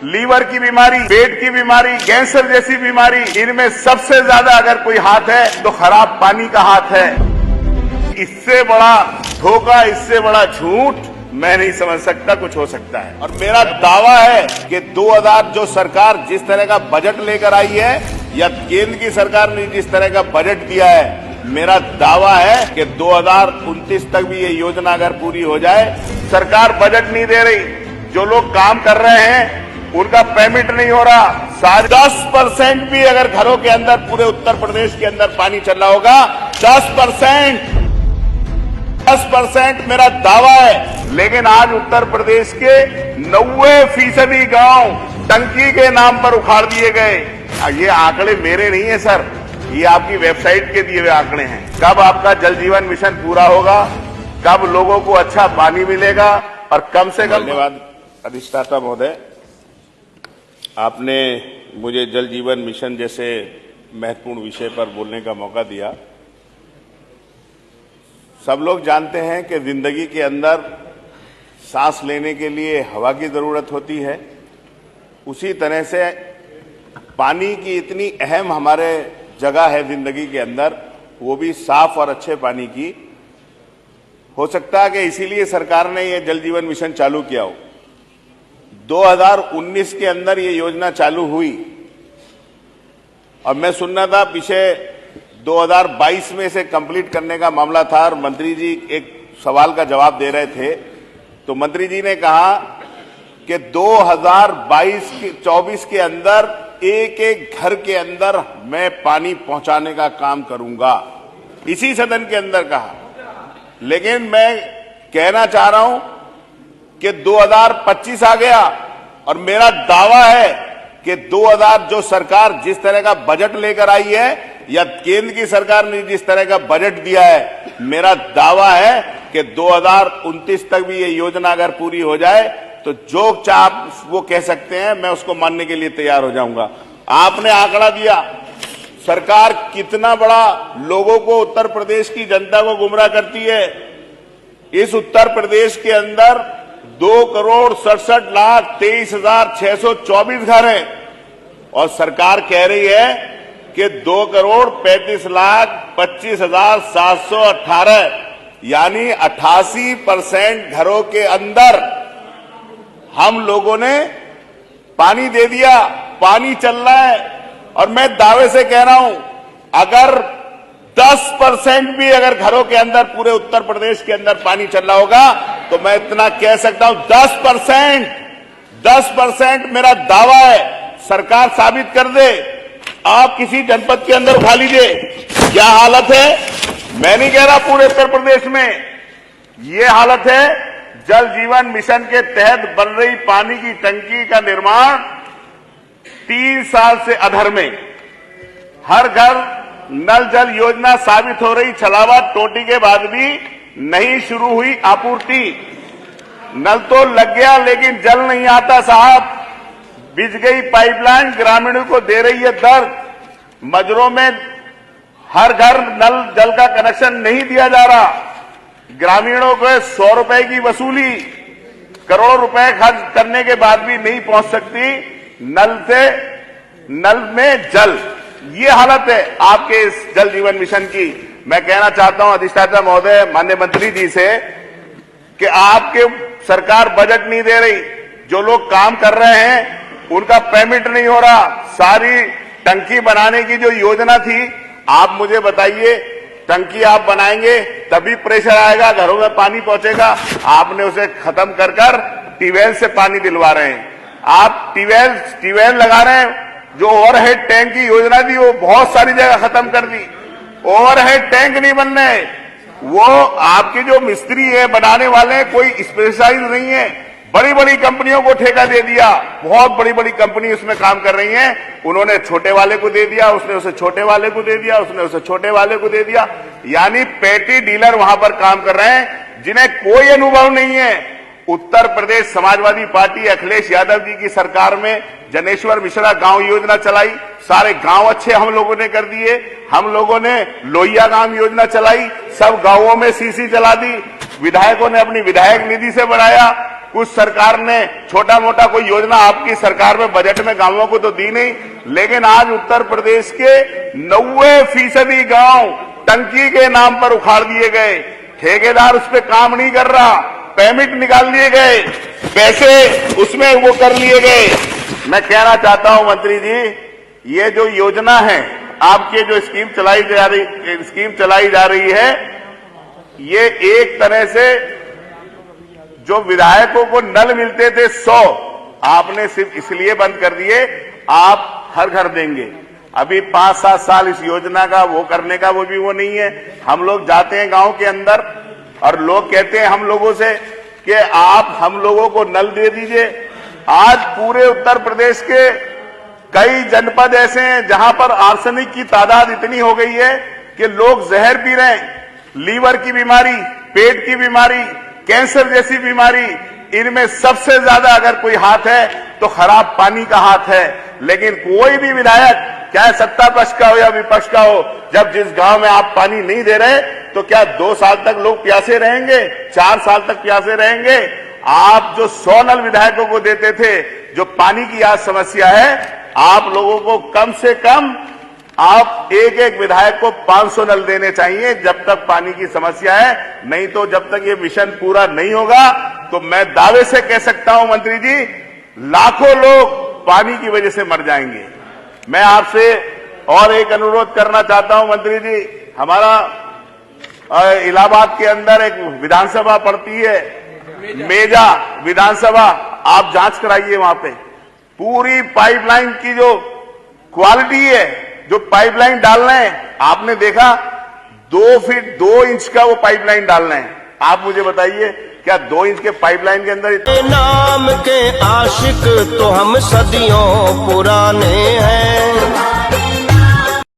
Liver की बीमारी, पेट की बीमारी, कैंसर जैसी बीमारी, इनमें सबसे ज्यादा अगर कोई हाथ है तो खराब पानी का हाथ है। इससे बड़ा धोखा, इससे बड़ा झूठ मैं नहीं समझ सकता कुछ हो सकता है। और मेरा दावा है कि 2000 जो सरकार जिस तरह का बजट लेकर आई है या केंद्र की सरकार ने जिस तरह का बजट दिया है, मेरा दावा है कि 2029 तक भी ये योजना अगर पूरी हो जाए। सरकार बजट नहीं दे रही, जो लोग काम कर रहे हैं उनका पेमेंट नहीं हो रहा। 10% भी अगर घरों के अंदर पूरे उत्तर प्रदेश के अंदर पानी चल रहा होगा, 10% मेरा दावा है। लेकिन आज उत्तर प्रदेश के 90% गांव टंकी के नाम पर उखाड़ दिए गए। ये आंकड़े मेरे नहीं है सर, ये आपकी वेबसाइट के दिए हुए आंकड़े हैं। कब आपका जल जीवन मिशन पूरा होगा, कब लोगों को अच्छा पानी मिलेगा, और कम से कम। धन्यवाद अधिष्ठाता महोदय, आपने मुझे जल जीवन मिशन जैसे महत्वपूर्ण विषय पर बोलने का मौका दिया। सब लोग जानते हैं कि जिंदगी के अंदर सांस लेने के लिए हवा की जरूरत होती है, उसी तरह से पानी की इतनी अहम हमारे जगह है जिंदगी के अंदर, वो भी साफ और अच्छे पानी की। हो सकता है कि इसीलिए सरकार ने ये जल जीवन मिशन चालू किया हो। 2019 के अंदर ये योजना चालू हुई और मैं सुन रहा था पीछे 2022 में इसे कंप्लीट करने का मामला था, और मंत्री जी एक सवाल का जवाब दे रहे थे तो मंत्री जी ने कहा कि 2022-24 के अंदर एक एक घर के अंदर मैं पानी पहुंचाने का काम करूंगा, इसी सदन के अंदर कहा। लेकिन मैं कहना चाह रहा हूं कि 2025 आ गया और मेरा दावा है कि 2000 जो सरकार जिस तरह का बजट लेकर आई है या केंद्र की सरकार ने जिस तरह का बजट दिया है, मेरा दावा है कि 2029 तक भी ये योजना अगर पूरी हो जाए तो जो आप वो कह सकते हैं, मैं उसको मानने के लिए तैयार हो जाऊंगा। आपने आंकड़ा दिया, सरकार कितना बड़ा लोगों को, उत्तर प्रदेश की जनता को गुमराह करती है। इस उत्तर प्रदेश के अंदर 2,67,23,624 घर हैं और सरकार कह रही है कि 2,35,25,718 यानी 88% घरों के अंदर हम लोगों ने पानी दे दिया, पानी चल रहा है। और मैं दावे से कह रहा हूं, अगर 10% भी अगर घरों के अंदर पूरे उत्तर प्रदेश के अंदर पानी चल रहा होगा तो मैं इतना कह सकता हूं, 10% मेरा दावा है। सरकार साबित कर दे, आप किसी जनपद के अंदर उठा लीजिए क्या हालत है। मैं नहीं कह रहा पूरे उत्तर प्रदेश में ये हालत है। जल जीवन मिशन के तहत बन रही पानी की टंकी का निर्माण 3 साल से अधर में, हर घर नल जल योजना साबित हो रही। छलावा टोटी के बाद भी नहीं शुरू हुई आपूर्ति। नल तो लग गया लेकिन जल नहीं आता साहब। बिछ गई पाइपलाइन, ग्रामीणों को दे रही है दर्द। मजरों में हर घर नल जल का कनेक्शन नहीं दिया जा रहा। ग्रामीणों को 100 रुपए की वसूली, करोड़ों रुपए खर्च करने के बाद भी नहीं पहुंच सकती नल में जल। ये हालत है आपके इस जल जीवन मिशन की। मैं कहना चाहता हूं अधिष्ठाता महोदय, माननीय मंत्री जी से कि आपके सरकार बजट नहीं दे रही, जो लोग काम कर रहे हैं उनका पेमेंट नहीं हो रहा। सारी टंकी बनाने की जो योजना थी, आप मुझे बताइए, टंकी आप बनाएंगे तभी प्रेशर आएगा, घरों में पानी पहुंचेगा। आपने उसे खत्म कर ट्यूबवेल से पानी दिलवा रहे हैं। आप ट्यूबवेल लगा रहे हैं। जो ओवरहेड टैंक की योजना थी वो बहुत सारी जगह खत्म कर दी। ओवरहेड टैंक नहीं बन रहे, वो आपके जो मिस्त्री है बनाने वाले कोई स्पेशलाइज नहीं है। बड़ी बड़ी कंपनियों को ठेका दे दिया, बहुत बड़ी बड़ी कंपनी उसमें काम कर रही हैं। उन्होंने छोटे वाले को दे दिया, उसने उसे छोटे वाले को दे दिया, उसने उसे छोटे वाले को दे दिया। यानी पेटी डीलर वहां पर काम कर रहे हैं जिन्हें कोई अनुभव नहीं है। उत्तर प्रदेश समाजवादी पार्टी अखिलेश यादव जी की सरकार में जनेश्वर मिश्रा गांव योजना चलाई, सारे गांव अच्छे हम लोगों ने कर दिए। हम लोगों ने लोहिया गांव योजना चलाई, सब गांवों में सीसी चला दी। विधायकों ने अपनी विधायक निधि से बढ़ाया। कुछ सरकार ने छोटा मोटा कोई योजना आपकी सरकार में बजट में गांवों को तो दी नहीं, लेकिन आज उत्तर प्रदेश के 90% गांव टंकी के नाम पर उखाड़ दिए गए। ठेकेदार उस पर काम नहीं कर रहा, पेमेंट निकाल लिए गए, पैसे उसमें वो कर लिए गए। मैं कहना चाहता हूं मंत्री जी, ये जो योजना है आपके, जो स्कीम चलाई जा रही है, ये एक तरह से जो विधायकों को नल मिलते थे 100, आपने सिर्फ इसलिए बंद कर दिए आप हर घर देंगे। अभी 5-7 साल इस योजना का वो करने का वो नहीं है। हम लोग जाते हैं गांव के अंदर और लोग कहते हैं हम लोगों से कि आप हम लोगों को नल दे दीजिए। आज पूरे उत्तर प्रदेश के कई जनपद ऐसे हैं जहां पर आर्सेनिक की तादाद इतनी हो गई है कि लोग जहर पी रहे हैं। लीवर की बीमारी, पेट की बीमारी, कैंसर जैसी बीमारी, इनमें सबसे ज्यादा अगर कोई हाथ है तो खराब पानी का हाथ है। लेकिन कोई भी विधायक, चाहे सत्ता पक्ष का हो या विपक्ष का हो, जब जिस गांव में आप पानी नहीं दे रहे तो क्या 2 साल तक लोग प्यासे रहेंगे? 4 साल तक प्यासे रहेंगे? आप जो 100 नल विधायकों को देते थे, जो पानी की आज समस्या है, आप लोगों को कम से कम आप एक विधायक को 500 नल देने चाहिए जब तक पानी की समस्या है। नहीं तो जब तक ये मिशन पूरा नहीं होगा तो मैं दावे से कह सकता हूं मंत्री जी, लाखों लोग पानी की वजह से मर जाएंगे। मैं आपसे और एक अनुरोध करना चाहता हूं मंत्री जी, हमारा इलाहाबाद के अंदर एक विधानसभा पड़ती है, मेजा विधानसभा, आप जांच कराइए। वहां पे पूरी पाइपलाइन की जो क्वालिटी है, जो पाइपलाइन डाल रहे हैं, आपने देखा 2 फीट 2 इंच का वो पाइपलाइन डाल रहे हैं। आप मुझे बताइए, क्या 2 इंच के पाइपलाइन के अंदर नाम के आशिक तो हम सदियों पुराने हैं।